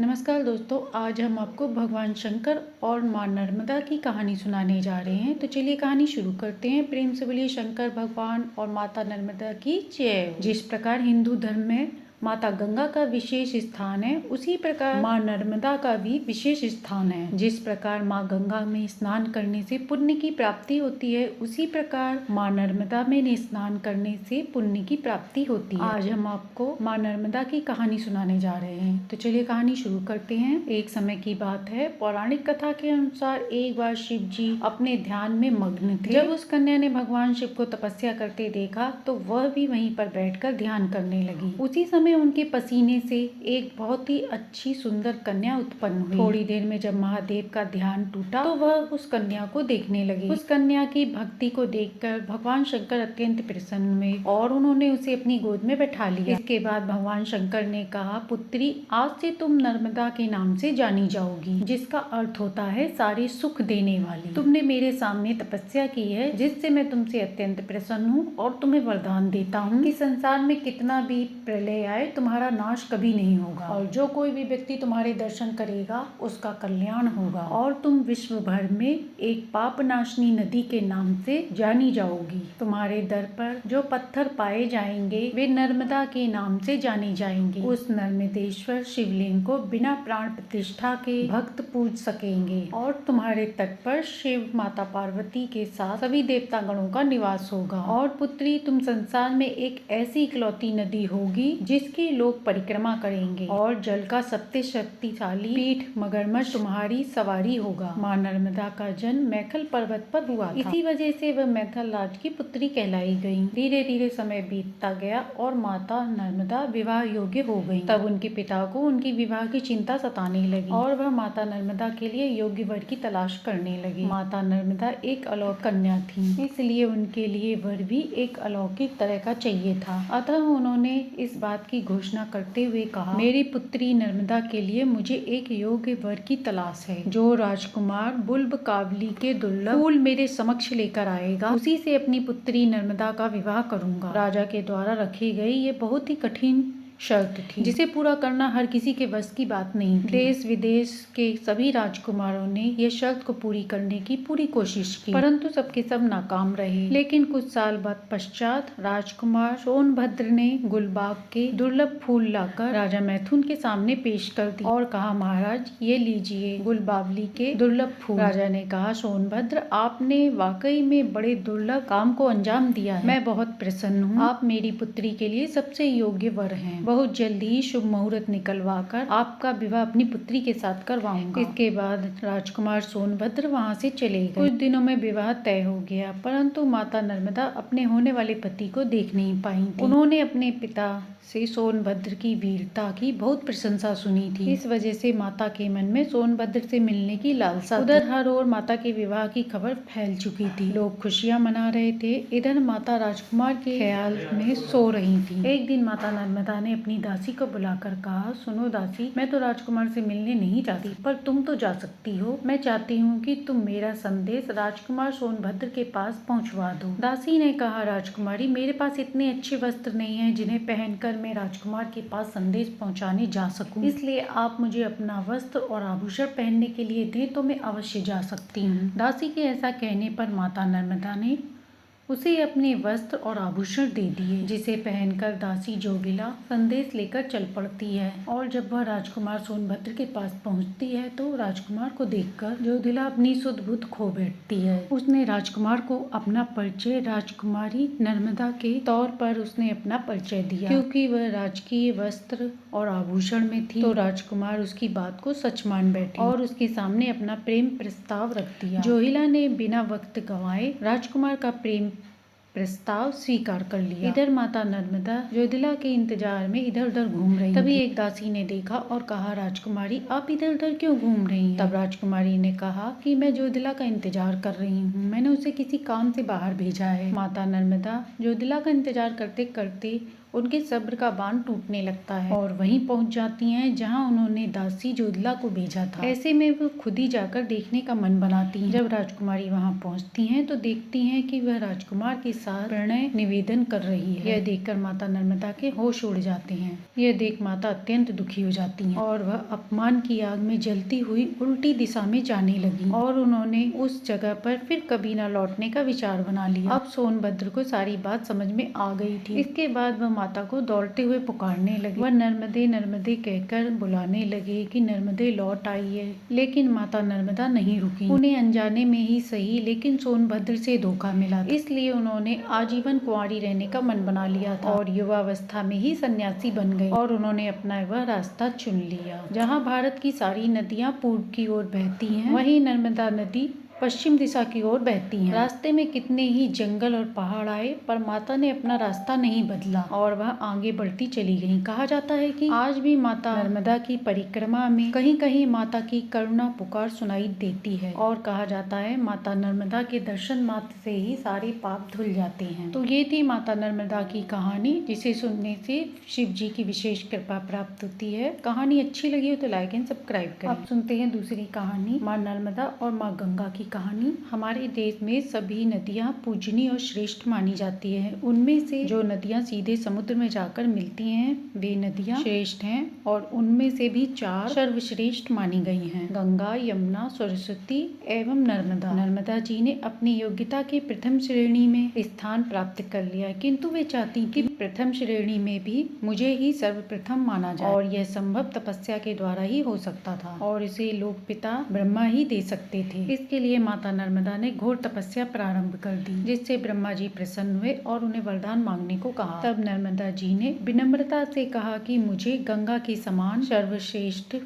नमस्कार दोस्तों, आज हम आपको भगवान शंकर और माँ नर्मदा की कहानी सुनाने जा रहे हैं। तो चलिए कहानी शुरू करते हैं। प्रेम से बोलिए शंकर भगवान और माता नर्मदा की जय हो। जिस प्रकार हिंदू धर्म में माता गंगा का विशेष स्थान है, उसी प्रकार माँ नर्मदा का भी विशेष स्थान है। जिस प्रकार माँ गंगा में स्नान करने से पुण्य की प्राप्ति होती है, उसी प्रकार माँ नर्मदा में स्नान करने से पुण्य की प्राप्ति होती है। आज हम आपको माँ नर्मदा की कहानी सुनाने जा रहे हैं। तो चलिए कहानी शुरू करते हैं। एक समय की बात है, पौराणिक कथा के अनुसार एक बार शिव जी अपने ध्यान में मग्न थे। जब उस कन्या ने भगवान शिव को तपस्या करते देखा तो वह भी वहीं पर बैठकर ध्यान करने लगी। उसी समय उनके पसीने से एक बहुत ही अच्छी सुंदर कन्या उत्पन्न हुई। थोड़ी देर में जब महादेव का ध्यान टूटा तो वह उस कन्या को देखने लगे। उस कन्या की भक्ति को देखकर भगवान शंकर अत्यंत प्रसन्न हुए और उन्होंने उसे अपनी गोद में बैठा लिया। इसके बाद भगवान शंकर ने कहा, पुत्री, आज से तुम नर्मदा के नाम से जानी जाओगी, जिसका अर्थ होता है सारे सुख देने वाली। तुमने मेरे सामने तपस्या की है, जिससे मैं तुमसे अत्यंत प्रसन्न हूँ और तुम्हें वरदान देता हूँ कि संसार में कितना भी प्रलय आए, तुम्हारा नाश कभी नहीं होगा और जो कोई भी व्यक्ति तुम्हारे दर्शन करेगा उसका कल्याण होगा और तुम विश्व भर में एक पाप नाशनी नदी के नाम से जानी जाओगी। तुम्हारे दर पर जो पत्थर पाए जाएंगे वे नर्मदा के नाम से जाने जाएंगे। उस नर्मदेश्वर शिवलिंग को बिना प्राण प्रतिष्ठा के भक्त पूज सकेंगे और तुम्हारे तट पर शिव माता पार्वती के साथ सभी देवता गणों का निवास होगा। और पुत्री, तुम संसार में एक ऐसी इकलौती नदी होगी जिसकी लोग परिक्रमा करेंगे और जल का सबसे शक्तिशाली पीठ मगरमच्छ तुम्हारी सवारी होगा। माँ नर्मदा का जन्म मैखल पर्वत पर हुआ था। इसी वजह से वह मैखल राज की पुत्री कहलाई गयी। धीरे धीरे समय बीतता गया और माता नर्मदा विवाह योग्य हो गयी। तब उनके पिता को उनकी विवाह की चिंता सताने लगी और वह माता नर्मदा के लिए योग्य वर की तलाश करने लगे। माता नर्मदा एक अलौकिक कन्या थी, इसलिए उनके लिए वर भी एक अलौकिक तरह का चाहिए था। अतः उन्होंने इस बात की घोषणा करते हुए कहा, मेरी पुत्री नर्मदा के लिए मुझे एक योग्य वर की तलाश है। जो राजकुमार बुल्बकावली के दुर्लभ फूल मेरे समक्ष लेकर आएगा, उसी से अपनी पुत्री नर्मदा का विवाह करूंगा। राजा के द्वारा रखी गई ये बहुत ही कठिन शर्त थी, जिसे पूरा करना हर किसी के बस की बात नहीं थी। देश विदेश के सभी राजकुमारों ने यह शर्त को पूरी करने की पूरी कोशिश की, परंतु सबके सब नाकाम रहे। लेकिन कुछ साल बाद पश्चात राजकुमार सोनभद्र ने गुलबाग के दुर्लभ फूल लाकर राजा मैथुन के सामने पेश कर दिए और कहा, महाराज, ये लीजिए गुलबावली के दुर्लभ फूल। राजा ने कहा, सोनभद्र, आपने वाकई में बड़े दुर्लभ काम को अंजाम दिया है। मैं बहुत प्रसन्न हूँ। आप मेरी पुत्री के लिए सबसे योग्य वर हैं। बहुत जल्दी ही शुभ मुहूर्त निकलवा कर आपका विवाह अपनी पुत्री के साथ करवाऊंगा। इसके बाद राजकुमार सोनभद्र वहाँ से चले गए। कुछ दिनों में विवाह तय हो गया, परंतु माता नर्मदा अपने होने वाले पति को देख नहीं पाई थी। उन्होंने अपने पिता से सोनभद्र की वीरता की बहुत प्रशंसा सुनी थी। इस वजह से माता के मन में सोनभद्र से मिलने की लालसा थी। उधर हर ओर माता के विवाह की खबर फैल चुकी थी। लोग खुशियाँ मना रहे थे। इधर माता राजकुमार के ख्याल में सो रही थी। एक दिन माता नर्मदा ने अपनी दासी को बुलाकर कहा, सुनो दासी, मैं तो राजकुमार से मिलने नहीं जाती, पर तुम तो जा सकती हो। मैं चाहती हूँ कि तुम मेरा संदेश राजकुमार सोनभद्र के पास पहुँचवा दो। दासी ने कहा, राजकुमारी, मेरे पास इतने अच्छे वस्त्र नहीं हैं जिन्हें पहनकर मैं राजकुमार के पास संदेश पहुंचाने जा सकूं। इसलिए आप मुझे अपना वस्त्र और आभूषण पहनने के लिए दें तो मैं अवश्य जा सकती हूँ। दासी के ऐसा कहने पर माता नर्मदा ने उसे अपने वस्त्र और आभूषण दे दिए, जिसे पहनकर दासी जोगिला संदेश लेकर चल पड़ती है। और जब वह राजकुमार सोनभद्र के पास पहुंचती है तो राजकुमार को देखकर जोगिला अपनी सुध बुध खो बैठती है। उसने राजकुमार को अपना परिचय राजकुमारी नर्मदा के तौर पर उसने अपना परिचय दिया। क्योंकि वह राजकीय वस्त्र और आभूषण में थी तो राजकुमार उसकी बात को सच मान बैठे और उसके सामने अपना प्रेम प्रस्ताव रख दिया। जोगिला ने बिना वक्त गंवाए राजकुमार का प्रेम प्रस्ताव स्वीकार कर लिया। इधर माता नर्मदा जोगिला के इंतजार में इधर उधर घूम रही। तभी एक दासी ने देखा और कहा, राजकुमारी, आप इधर उधर क्यों घूम रही हैं? तब राजकुमारी ने कहा कि मैं जोगिला का इंतजार कर रही हूँ। मैंने उसे किसी काम से बाहर भेजा है। माता नर्मदा जोगिला का इंतजार करते करते उनके सब्र का बांध टूटने लगता है और वहीं पहुंच जाती हैं जहां उन्होंने दासी जोधला को भेजा था। ऐसे में वो खुद ही जाकर देखने का मन बनाती हैं। जब राजकुमारी वहां पहुंचती हैं तो देखती हैं कि वह राजकुमार के साथ प्रणय निवेदन कर रही है। यह देखकर माता नर्मदा के होश उड़ जाते हैं। यह देख माता अत्यंत दुखी हो जाती हैं और वह अपमान की आग में जलती हुई उल्टी दिशा में जाने लगी और उन्होंने उस जगह पर फिर कभी न लौटने का विचार बना लिया। अब सोनभद्र को सारी बात समझ में आ गई थी। इसके बाद वह माता को दौड़ते हुए पुकारने लगे। वह नर्मदे नर्मदे कहकर बुलाने लगे कि नर्मदे लौट आइए, लेकिन माता नर्मदा नहीं रुकी। उन्हें अनजाने में ही सही लेकिन सोनभद्र से धोखा मिला, इसलिए उन्होंने आजीवन कुंवारी रहने का मन बना लिया था और युवावस्था में ही सन्यासी बन गए और उन्होंने अपना वह रास्ता चुन लिया। जहाँ भारत की सारी नदियाँ पूर्व की ओर बहती हैं, वहीं नर्मदा नदी पश्चिम दिशा की ओर बहती हैं। रास्ते में कितने ही जंगल और पहाड़ आए पर माता ने अपना रास्ता नहीं बदला और वह आगे बढ़ती चली गईं। कहा जाता है कि आज भी माता नर्मदा की परिक्रमा में कहीं कहीं माता की करुणा पुकार सुनाई देती है और कहा जाता है माता नर्मदा के दर्शन मात्र से ही सारे पाप धुल जाते हैं। तो ये थी माता नर्मदा की कहानी, जिसे सुनने से शिव जी की विशेष कृपा प्राप्त होती है। कहानी अच्छी लगी हो तो लाइक एंड सब्सक्राइब करें। अब सुनते हैं दूसरी कहानी, माँ नर्मदा और माँ गंगा की कहानी। हमारे देश में सभी नदियाँ पूजनीय और श्रेष्ठ मानी जाती है। उनमें से जो नदियाँ सीधे समुद्र में जाकर मिलती हैं वे नदियाँ श्रेष्ठ हैं और उनमें से भी 4 सर्वश्रेष्ठ मानी गई हैं, गंगा, यमुना, सरस्वती एवं नर्मदा। नर्मदा जी ने अपनी योग्यता के प्रथम श्रेणी में स्थान प्राप्त कर लिया, किंतु वे चाहती कि प्रथम श्रेणी में भी मुझे ही सर्वप्रथम माना जाए और यह संभव तपस्या के द्वारा ही हो सकता था और इसे लोक पिता ब्रह्मा ही दे सकते थे। इसके लिए माता नर्मदा ने घोर तपस्या प्रारंभ कर दी, जिससे ब्रह्मा जी प्रसन्न हुए और उन्हें वरदान मांगने को कहा। तब नर्मदा जी ने विनम्रता से कहा कि मुझे गंगा के समान सर्वश्रेष्ठ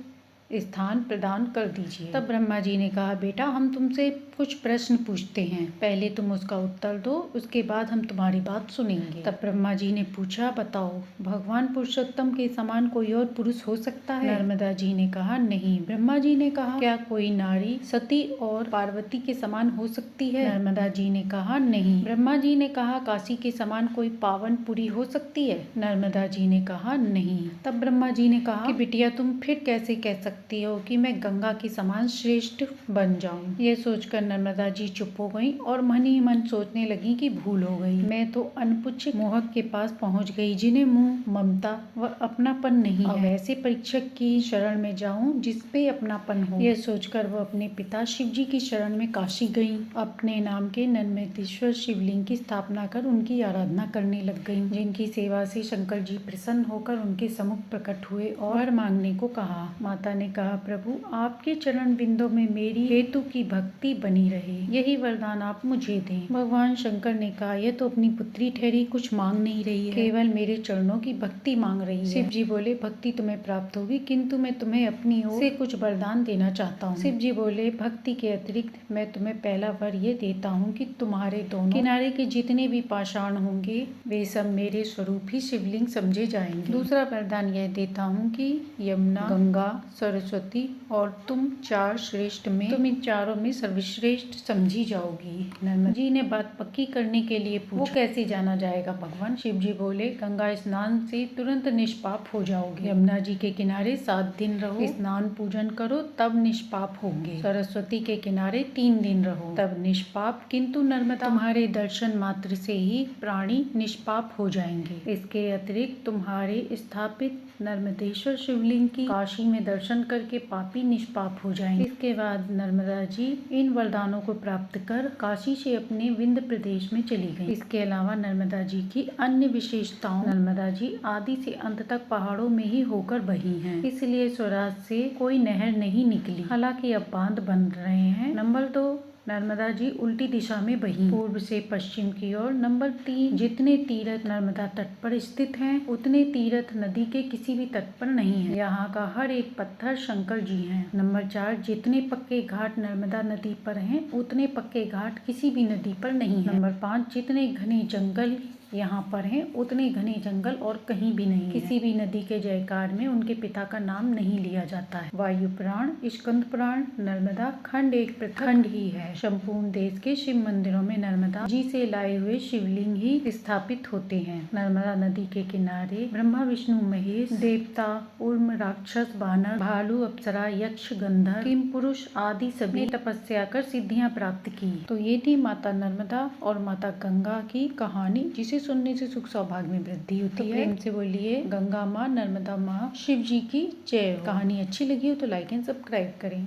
स्थान प्रदान कर दीजिए। तब ब्रह्मा जी ने कहा, बेटा हम तुमसे कुछ प्रश्न पूछते हैं, पहले तुम उसका उत्तर दो, उसके बाद हम तुम्हारी बात सुनेंगे। तब ब्रह्मा जी ने पूछा, बताओ भगवान पुरुषोत्तम के समान कोई और पुरुष हो सकता है? नर्मदा जी ने कहा, नहीं। ब्रह्मा जी ने कहा, क्या कोई नारी सती और पार्वती के समान हो सकती है? नर्मदा जी ने कहा, नहीं। ब्रह्मा जी ने कहा, काशी के समान कोई पावन पुरी हो सकती है? नर्मदा जी ने कहा, नहीं। तब ब्रह्मा जी ने कहा कि बिटिया तुम फिर कैसे कह सकती हो कि मैं गंगा के समान श्रेष्ठ बन जाऊं? ये सोचकर नर्मदा जी चुप हो गईं और मन ही मन सोचने लगी कि भूल हो गई। मैं तो अनपुच्छ मोहक के पास पहुंच गई, जिन्हें मुंह ममता व अपनापन नहीं है। अब ऐसे परीक्षक की शरण में जाऊं जिसपे अपनापन हो। यह सोचकर वो अपने पिता शिव जी की शरण में काशी गईं। अपने नाम के नर्मदेश्वर शिवलिंग की स्थापना कर उनकी आराधना करने लग गईं, जिनकी सेवा से शंकर जी प्रसन्न होकर उनके सम्मुख प्रकट हुए और वर मांगने को कहा। माता ने कहा, प्रभु आपके चरण बिंदों में मेरी हेतु की भक्ति बनी रहे, यही वरदान आप मुझे दें। भगवान शंकर ने कहा, यह तो अपनी पुत्री ठहरी, कुछ मांग नहीं रही है, केवल मेरे चरणों की भक्ति मांग रही है। शिव जी बोले, भक्ति तुम्हें प्राप्त होगी, किंतु मैं तुम्हें अपनी ओर से कुछ वरदान देना चाहता हूँ। शिव जी बोले, भक्ति के अतिरिक्त मैं तुम्हें पहला वर ये देता हूँ कि तुम्हारे दोनों किनारे के जितने भी पाषाण होंगे वे सब मेरे स्वरूप ही शिवलिंग समझे जाएंगे। दूसरा वरदान यह देता हूँ कि यमुना, गंगा, सरस्वती और तुम 4 श्रेष्ठ में तुम इन चारों में सर्वश्रेष्ठ समझी जाओगी। नर्मदा जी ने बात पक्की करने के लिए पूछा, वो कैसे जाना जाएगा भगवान? शिव जी बोले, गंगा स्नान से तुरंत निष्पाप हो जाओगे। यमुना जी के किनारे 7 दिन रहो, स्नान पूजन करो, तब निष्पाप होंगे। सरस्वती के किनारे 3 दिन रहो, तब निष्पाप, किंतु नर्मदा तुम्हारे दर्शन मात्र से ही प्राणी निष्पाप हो जाएंगे। इसके अतिरिक्त तुम्हारे स्थापित नर्मदेश्वर शिवलिंग की काशी में दर्शन करके पापी निष्पाप हो जाएंगे। इसके बाद नर्मदा जी इन वरदानों को प्राप्त कर काशी से अपने विंध्य प्रदेश में चली गईं। इसके अलावा नर्मदा जी की अन्य विशेषताओं, नर्मदा जी आदि से अंत तक पहाड़ों में ही होकर बही हैं, इसलिए स्वराज से कोई नहर नहीं निकली। हालांकि अब बांध बन रहे हैं। नंबर 2, नर्मदा जी उल्टी दिशा में बही, पूर्व से पश्चिम की ओर। नंबर 3, जितने तीर्थ नर्मदा तट पर स्थित हैं, उतने तीर्थ नदी के किसी भी तट पर नहीं है। यहाँ का हर एक पत्थर शंकर जी हैं। नंबर 4, जितने पक्के घाट नर्मदा नदी पर हैं, उतने पक्के घाट किसी भी नदी पर नहीं है। नंबर 5, जितने घने जंगल यहाँ पर हैं उतने घने जंगल और कहीं भी नहीं। किसी भी नदी के जयकार में उनके पिता का नाम नहीं लिया जाता है। वायु पुराण, स्कंद पुराण, नर्मदा खंड एक प्रखंड ही है। संपूर्ण देश के शिव मंदिरों में नर्मदा जी से लाए हुए शिवलिंग ही स्थापित होते हैं। नर्मदा नदी के किनारे ब्रह्मा विष्णु महेश, देवता, उर्म, राक्षस, वानर, भालू, अप्सरा, यक्ष, गंधर्व, किम पुरुष आदि सभी तपस्या कर सिद्धियां प्राप्त की। तो ये थी माता नर्मदा और माता गंगा की कहानी, जिसे सुनने से सुख सौभाग्य में वृद्धि होती है। प्रेम से बोलिए गंगा माँ, नर्मदा माँ, शिव जी की जय हो। कहानी अच्छी लगी हो तो लाइक एंड सब्सक्राइब करें।